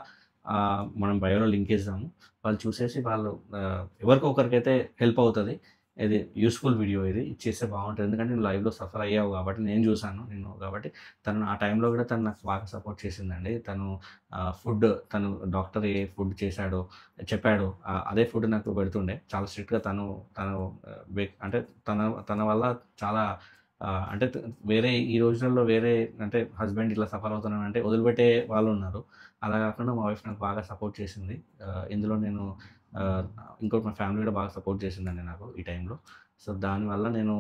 మనం బయోలో లింక్ ఇద్దాము. వాళ్ళు చూసేసి ఎవరికో ఒకరికైతే హెల్ప్ అవుతది. ఇది యూజ్‌ఫుల్ వీడియో ఇది. ఇది చేస్తే బావుంటది. ఎందుకంటే నువ్వు లైవ్‌లో సఫర్ అయ్యావు కాబట్టి నేను చూసాను నిన్ను కాబట్టి తను ఆ టైంలో కూడా తను నాకు బాగా సపోర్ట్ చేసిందండి. తను డాక్టర్ ఏ ఫుడ్ చేశాడో చెప్పాడో అదే ఫుడ్ నాకు పెడుతుండే. చాలా స్ట్రిక్ట్‌గా తను అంటే తన తన వల్ల చాలా అంటే ఈ రోజులలో వేరే అంటే హస్బెండ్ ఇట్లా సఫర్ అవుతున్నానంటే వదిలిపెట్టే వాళ్ళున్నారు. అలా కాకుండా మా వైఫ్ నాకు బాగా సపోర్ట్ చేసింది. ఇందులో నేను ఇంకోటి మా ఫ్యామిలీ కూడా బాగా సపోర్ట్ చేసిందండి నాకు ఈ టైంలో. సో, దానివల్ల నేను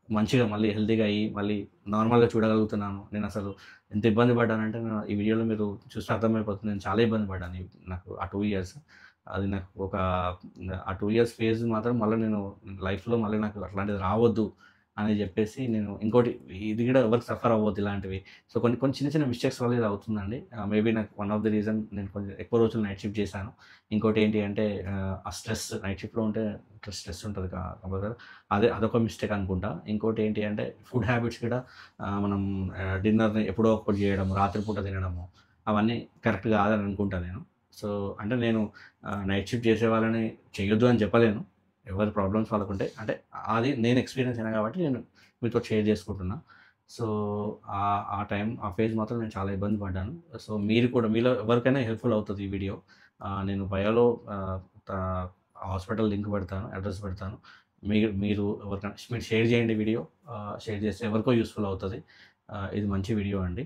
మంచిగా మళ్ళీ హెల్తీగా అయ్యి, మళ్ళీ నార్మల్‌గా చూడగలుగుతున్నాను. నేనసలు ఎంత ఇబ్బంది పడ్డానంటే ఈ వీడియోలో మీరు చూస్తే అర్థమైపోతుంది. నేను చాలా ఇబ్బంది పడ్డాను. నాకు ఆ 2 ఇయర్స్. అది నాకు ఆ 2 ఇయర్స్ ఫేజ్ మాత్రం మళ్ళీ నేను లైఫ్‌లో మళ్ళీ నాకు అట్లాంటిది రావద్దు అని జెప్పేసి నేను ఇంకోటి ఇది గూడా ఎవరికి సఫర్ అవ్వద్దు ఇలాంటివి. సో, కొన్ని కొన్ని చిన్న చిన్న మిస్టేక్స్ వల్ల ఇది అవుతుందండి. మేబీ నాకు వన్ ఆఫ్ ది రీజన్ నేను కొంచెం ఎక్కువ రోజులు నైట్ షిఫ్ట్ చేశాను. ఇంకోటేంటి అంటే ఆ స్ట్రెస్ నైట్ షిఫ్ట్‌లో ఉంటే స్ట్రెస్ ఉంటది కంపల్సరీ. అదొక మిస్టేక్ అనుకుంటా. ఇంకోటేంటి అంటే ఫుడ్ హ్యాబిట్స్ కూడా మనం డిన్నర్‌ని ఎప్పుడో ఒకటి జేయడం, రాత్రిపూట తినడము అవన్నీ కరెక్ట్ కాదని అనుకుంటా నేను. సో, అంటే నేను నైట్ షిఫ్ట్ చేసే వాళ్ళని చెయ్యొద్దు అని చెప్పలేను. ఎవరి ప్రాబ్లమ్స్ వాళ్ళకుంటాయి. అంటే అది నేను ఎక్స్‌పీరియన్స్ అయినా కాబట్టి నేను మీతో షేర్ చేసుకుంటున్నా. సో, ఆ ఫేజ్ మాత్రం నేను చాలా ఇబ్బంది పడ్డాను. సో, మీరు కూడా మీలో ఎవరికైనా హెల్ప్‌ఫుల్ అవుతది ఈ వీడియో. నేను బయోలో త హాస్పిటల్ లింక్ పెడతాను. అడ్రెస్ పెడతాను. మీరు ఎవరికైనా మీరు షేర్ చేయండి వీడియో. షేర్ చేస్తే ఎవరికో యూజ్‌ఫుల్ అవుతది. ఇది మంచి వీడియో అండి.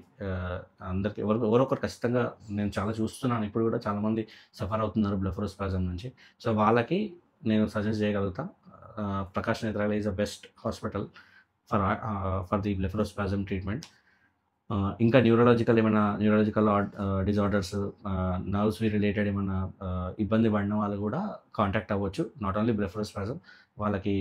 అందరికి ఎవరో ఒకరు ఖచ్చితంగా నేను చాలా చూస్తున్నాను. ఇప్పుడు కూడా చాలామంది సఫర్ అవుతున్నారు బ్లెఫరోస్పాజమ్ నుంచి. సో, వాళ్ళకి నేను సజెస్ట్ చేయగలుగుతా. Prakash Netralaya is the best hospital for the blepharospasm treatment. ఇంకా న్యూరలాజికల్ డిజార్డర్స్, నర్వ్స్‌వి రిలేటెడ్ ఏమన్నా ఇబ్బంది పడిన వాళ్ళు కూడా కాంటాక్ట్ అవ్వచ్చు. నాట్ ఓన్లీ బ్లెఫరోస్పాజమ్ వాళ్ళకి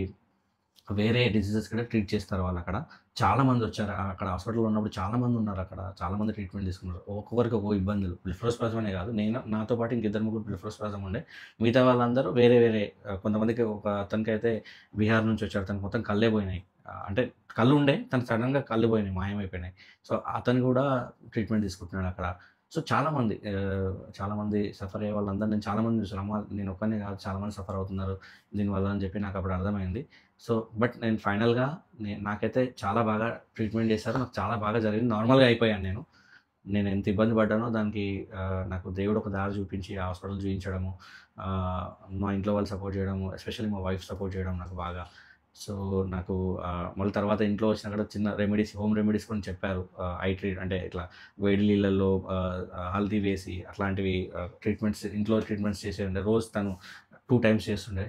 వేరే డిసీజెస్ కూడా ట్రీట్ చేస్తారు వాళ్ళక్కడ. చాలామందొచ్చారు. అక్కడ హాస్పిటల్‌లో ఉన్నప్పుడు చాలామందున్నారక్కడ. చాలామంది ట్రీట్మెంట్ తీసుకున్నారు. ఒక్కొక్కరికి ఒక్కో ఇబ్బందులు. బ్లెఫరోస్పాజమ్ అనే కాదు. నాతో పాటు ఇంకిద్దరు ముగ్గురు బ్లెఫరోస్పాజమ్ ఉండే. మిగతా వాళ్ళందరూ వేరే వేరే కొంతమందికి అతనికైతే బీహార్ నుంచి వచ్చాడు. తనకి మొత్తం కళ్ళే పోయినాయి. అంటే కళ్ళు ఉండే తనకి సడెన్‌గా కళ్ళు పోయినాయి. మాయమైపోయినాయి. సో, అతను కూడా ట్రీట్మెంట్ తీసుకుంటున్నాడు అక్కడ. సో, చాలామంది సఫర్ అయ్యే వాళ్ళందరూ నేను చాలామందిని చూసాను. అమ్మ నేను ఒక్కడినే కాదు చాలామంది సఫర్ అవుతున్నారు దీనివల్ల అని చెప్పి నాకప్పుడు అర్థమైంది. సో, బట్ నేను ఫైనల్‌గా నాకైతే చాలా బాగా ట్రీట్మెంట్ చేశారు. నాకు చాలా బాగా జరిగింది. నార్మల్‌గా అయిపోయాను నేను. నేను ఎంత ఇబ్బంది పడ్డానో దానికి నాకు దేవుడు ఒక దారి చూపించి ఆ హాస్పిటల్ చూయించడము, మా ఇంట్లో వాళ్ళు సపోర్ట్ చేయడము, ఎస్పెషల్లీ మా వైఫ్ సపోర్ట్ చేయడం నాకు బాగా. సో, నాకు మళ్ళీ తర్వాత ఇంట్లో వచ్చినా కూడా చిన్న హోమ్ రెమెడీస్ కూడా చెప్పారు. అంటే ఇట్లా వేడి నీళ్ళల్లో హల్దీ వేసి అట్లాంటివి ఇంట్లో ట్రీట్మెంట్స్ చేసేదుండే. రోజు తను 2 టైమ్స్ చేస్తుండే.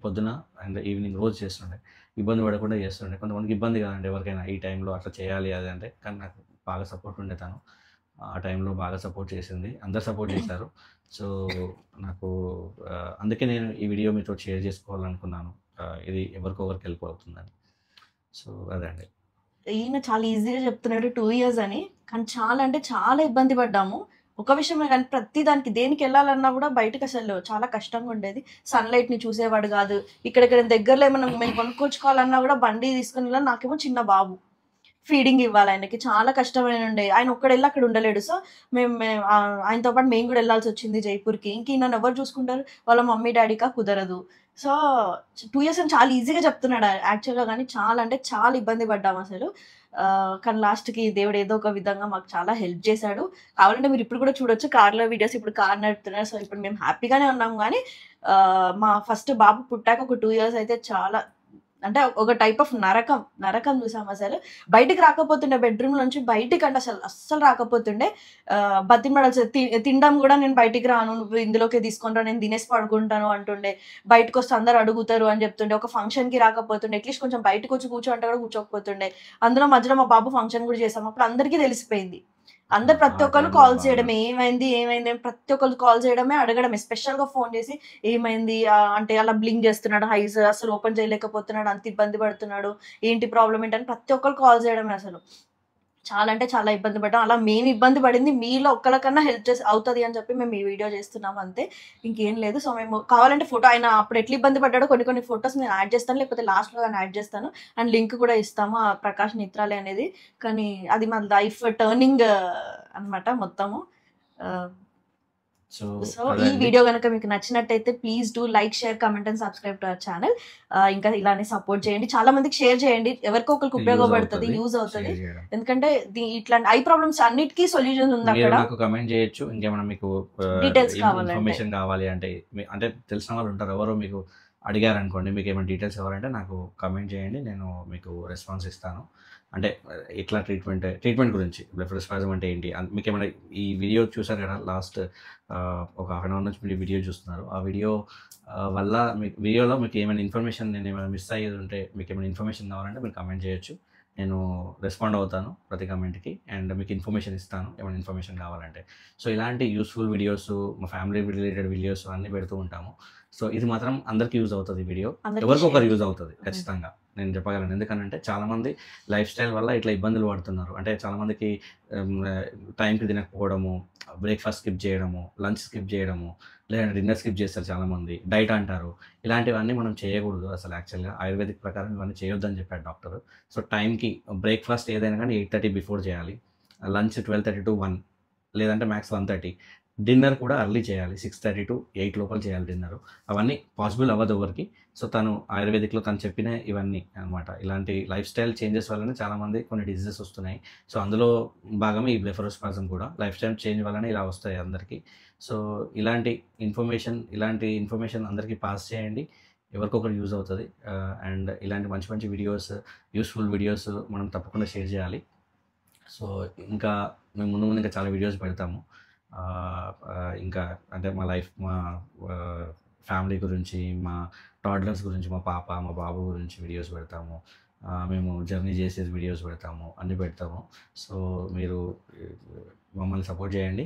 పొద్దున అండ్ ఈవినింగ్ రోజు చేస్తుండే. ఇబ్బంది పడకుండా చేస్తుండే. కొంతమందికి ఇబ్బంది కదండీ ఎవరికైనా ఈ టైంలో అట్లా చేయాలి అది అంటే. కానీ నాకు బాగా సపోర్ట్ ఉండే తను. ఆ టైంలో బాగా సపోర్ట్ చేసింది. అందరు సపోర్ట్ చేశారు. సో, నాకు అందుకే నేను ఈ వీడియో మీతో షేర్ చేసుకోవాలనుకున్నాను. ఇది ఎవరికొకరికి హెల్ప్ అవుతుందని. సో, అదే అండి. ఈయన చాలా ఈజీగా చెప్తున్నాడు 2 ఇయర్స్ అని. కానీ చాలా అంటే చాలా ఇబ్బంది పడ్డాము. ఒక విషయమే గానీ ప్రతి దానికి దేనికెళ్ళాలన్నా గూడా బయటకసలు చాలా కష్టంగా ఉండేది. సన్‌లైట్‌ని చూసేవాడు గాదు. ఇక్కడ దగ్గరలో ఏమన్నా మేము కొనుక్కొచ్చుకోవాలన్నా గూడా బండి తీసుకొని వెళ్ళాలి. నాకేమో చిన్న బాబు. ఫీడింగ్ ఇవ్వాలి ఆయనకి. చాలా కష్టమైనుండే. ఆయన ఒక్కడెళ్ళి అక్కడ ఉండలేడు. సో, మేము ఆయనతో పాటు మేము గూడా ఎళ్ళాల్సొచ్చింది జైపూర్‌కి. ఇంక ఈయనను ఎవరు చూసుకుంటారు? వాళ్ళ మమ్మీ, డ్యాడీకా కుదరదు. సో, 2 ఇయర్స్ అని చాలా ఈజీగా చెప్తున్నాడు యాక్చువల్‌గా గానీ చాలా అంటే చాలా ఇబ్బంది పడ్డామసలు. కానీ లాస్ట్‌కి దేవుడు ఏదో ఒక విధంగా మాకు చాలా హెల్ప్ చేశాడు. కావాలంటే మీరిప్పుడు కూడా చూడొచ్చు కార్‌లో వీడియోస్. ఇప్పుడు కార్ నడుపుతున్నారు. సో, ఇప్పుడు మేము హ్యాపీగానే ఉన్నాం గానీ మా ఫస్ట్ బాబు పుట్టాక ఒక 2 ఇయర్స్ అయితే చాలా అంటే ఒక టైప్ ఆఫ్ నరకం చూసామసలు. బయటికి రాకపోతుండే బెడ్‌రూమ్ నుంచి బయటికంటే అస్సలు రాకపోతుండే. బతిమలాడాల్సి తినడం గూడా నేను బయటికి రాను. నువ్వు ఇందులోకే తీసుకొని రా. నేను తినేసి పడుకుంటాను అంటుండే. బయటకొస్తే అందరూ అడుగుతారు అని చెప్తుండే. ఒక ఫంక్షన్‌కి రాకపోతుండే. అట్‌లీస్ట్ కొంచెం బయటకొచ్చి కూర్చో అంటే కూడా కూర్చోకపోతుండే. అందులో మధ్యలో మా బాబు ఫంక్షన్ గూడా చేసాం. అప్పుడు అందరికీ తెలిసిపోయింది. అందరు ప్రతి ఆ ఒక్కళ్ళు టైంలో కాల్ బాగా చేయడమే. ఏమైంది? ఏమైంది? అని ప్రతి ఒక్కళ్ళు కాల్ చేయడమే, అడగడమే. స్పెషల్‌గా ఫోను చేసి ఏమైంది? అంటే అలా బ్లింక్ చేస్తున్నాడు. ఐస్ అసలు ఓపెన్ చేయలేకపోతున్నాడు. అంత ఇబ్బంది పడుతున్నాడు. ఏంటి ప్రాబ్లమ్ ఏంటని ప్రతి ఒక్కళ్ళు కాల్ చేయడమే అసలు. చాలా అంటే చాలా ఇబ్బంది పడ్డాం. అలా మేము ఇబ్బంది పడింది మీలో ఒక్కళ్ళకన్నా హెల్ప్ అవుతది అని చెప్పి మేము ఈ వీడియో చేస్తున్నాం అంతే. ఇంకేం లేదు. సో, మేము కావాలంటే ఫోటో ఆయన అప్పుడు ఎట్లా ఇబ్బంది పడ్డాడో కొన్ని ఫోటోస్ నేను యాడ్ చేస్తాను. లేకపోతే లాస్ట్‌లో గాని యాడ్ చేస్తాను. అండ్ లింక్ కూడా ఇస్తాము. ఆ 'ప్రకాష్ నిత్రాలే' అనేది. కానీ అది మా లైఫ్ టర్నింగ్ అన్నమాట మొత్తము. ఆహ్, సో, సో, అదే ఈ అండి. వీడియో గనుక మీకు నచ్చినట్టయితే please do like, share, comment and subscribe to our channel. ఇంకా ఇలానే సపోర్ట్ చేయండి. చాలా మందికి షేర్ చేయండి. ఎవరికో ఒకరికి యూజ్ ఉపయోగపడుతది. అవుతది. యూజ్ అవుతది. షేర్ చేయడం. ఎందుకంటే ఇట్లాంటి ఐ ప్రాబ్లమ్స్ అన్నిటికి సొల్యూషన్ మీరు ఉందక్కడ. నాకు కమెంట్ చేయొచ్చు. ఇంకేమైనా మీకు డీటెయిల్స్ కావాలంటే. ఇన్ఫర్మేషన్ కావాలి అంటే అంటే తెలిసిన వాళ్ళు ఉంటారు. ఎవరో మీకు అడిగారనుకోండి, మీకేమైనా డీటెయిల్స్ కావాలంటే నాకు కమెంట్ చేయండి. నేను మీకు రెస్పాన్స్ ఇస్తాను. అంటే ఎట్లా ట్రీట్మెంట్ గురించి బ్లెఫరోస్పాజమ్ అంటే ఏంటి? మీకేమైనా ఈ వీడియో చూసారు కదా! లాస్ట్ ఒక హాఫ్ అన్ అవర్ నుంచి మీరు వీడియో చూస్తున్నారు. ఆ వీడియో వల్ల మీకు వీడియోలో మీకు ఏమైనా ఇన్ఫర్మేషన్ నేనేమైనా మిస్ అయ్యేది ఉంటే, మీకేమైనా ఇన్ఫర్మేషన్ కావాలంటే మీరు కమెంట్ చేయొచ్చు. నేను రెస్పాండ్ అవుతాను ప్రతి కమెంట్‌కి. అండ్ మీకు ఇన్ఫర్మేషన్ ఇస్తాను ఏమైనా ఇన్ఫర్మేషన్ కావాలంటే. సో, ఇలాంటి యూజ్‌ఫుల్ వీడియోస్, మా ఫ్యామిలీ రిలేటెడ్ వీడియోస్ అన్నీ పెడుతూ ఉంటాము. సో, ఇది మాత్రం అందరికీ యూజ్ అవుతది ఈ వీడియో. అందరికి ఎవరికొకరు షేర్ యూజ్ అవుతది ఖచ్చితంగా. నేను చెప్పగలను. ఎందుకనంటే చాలామంది లైఫ్ స్టైల్ వల్ల ఇట్లా ఇబ్బందులు పడుతున్నారు. అంటే చాలామందికి హ్మ్, టైంకి తినకపోవడము, బ్రేక్‌ఫాస్ట్ స్కిప్ చేయడము, లంచ్ స్కిప్ చేయడము, లేదంటే డిన్నర్ స్కిప్ చేస్తారు చాలామంది. డైట్ అంటారు. ఇలాంటివన్నీ మనం చేయకూడదు అసలు యాక్చువల్‌గా. ఆయుర్వేదిక్ ప్రకారం ఇవన్నీ చేయొద్దని చెప్పాడు డాక్టరు. సో, టైంకి బ్రేక్‌ఫాస్ట్ ఏదైనా గానీ 8:30 బిఫోర్ చేయాలి. లంచ్ 12:30-1 లేదంటే మ్యాక్స్ 1:30. డిన్నర్ కూడా ఎర్లీ చేయాలి. 6:30-8 లోపల చేయాలి డిన్నరు. అవన్నీ పాసిబుల్ అవ్వదు ఎవరికీ. సో, తను ఆయుర్వేదిక్‌లో తను చెప్పిన ఇవన్నీ అన్నమాట. ఇలాంటి లైఫ్ స్టైల్ చేంజెస్ వల్లనే చాలామంది కొన్ని డిసీజెస్ వస్తున్నాయి. సో, అందులో భాగమే ఈ బ్లెఫరోస్పాజమ్ కూడా. లైఫ్ స్టైల్ చేంజ్ వల్లనే ఇలా వస్తాయి అందరికీ. సో, ఇలాంటి ఇన్ఫర్మేషన్ అందరికీ పాస్ చేయండి. ఎవరికొకరు యూజ్ అవుతది. అండ్ ఇలాంటి మంచి మంచి వీడియోస్, యూజ్‌ఫుల్ వీడియోస్ మనం తప్పకుండా షేర్ చేయాలి. సో, ఇంకా మేము ముందు ముందు ఇంకా చాలా వీడియోస్ పెడతాము. ఇంకా అంటే మా ఫ్యామిలీ గురించి, మా టాడ్లర్స్ గురించి, మా పాప, మా బాబు గురించి వీడియోస్ పెడతాము. మేము జర్నీ చేసేది వీడియోస్ పెడతాము. అన్నీ పెడతాము. సో, మీరు మమ్మల్ని సపోర్ట్ చేయండి.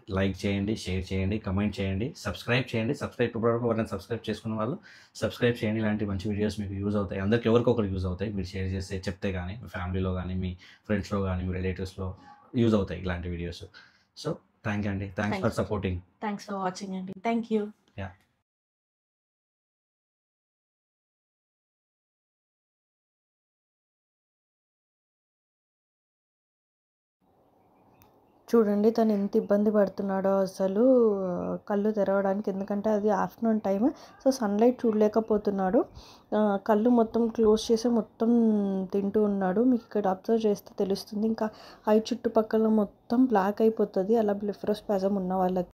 లైక్ చేయండి, షేర్ చేయండి, కమెంట్ చేయండి, సబ్స్క్రైబ్ చేయండి. ఇప్పటివరకు ఎవరైనా సబ్స్క్రైబ్ చేసుకున్న వాళ్ళు సబ్స్క్రైబ్ చేయండి. ఇలాంటి మంచి వీడియోస్ మీకు యూజ్ అవుతాయి. అందరికి ఎవరికొకరు యూజ్ అవుతాయి. మీరు షేర్ చేస్తే చెప్తే గానీ, మీ ఫ్యామిలీలో గానీ, మీ ఫ్రెండ్స్‌లో గానీ, మీ రిలేటివ్స్‌లో యూజ్ అవుతాయి ఇలాంటి వీడియోస్. సో, థాంక్ యూ అండి. Thanks for supporting. Thanks for watching అండి. Thank you. యాహ్! చూడండి తను ఎంత ఇబ్బంది పడుతున్నాడో అసలు కళ్ళు తెరవడానికి. ఎందుకంటే అది ఆఫ్టర్నూన్ టైమ్. సో, సన్‌లైట్ చూడలేకపోతున్నాడు. కళ్ళు మొత్తం క్లోజ్ చేసి మొత్తం తింటూ ఉన్నాడు. మీకు ఇక్కడ అబ్జర్వ్ చేస్తే తెలుస్తుంది. ఇంకా ఐ చుట్టుపక్కల మొత్తం బ్లాక్ అయిపోతది. అలా బ్లెఫరోస్పాజమ్ ఉన్న వాళ్ళకి.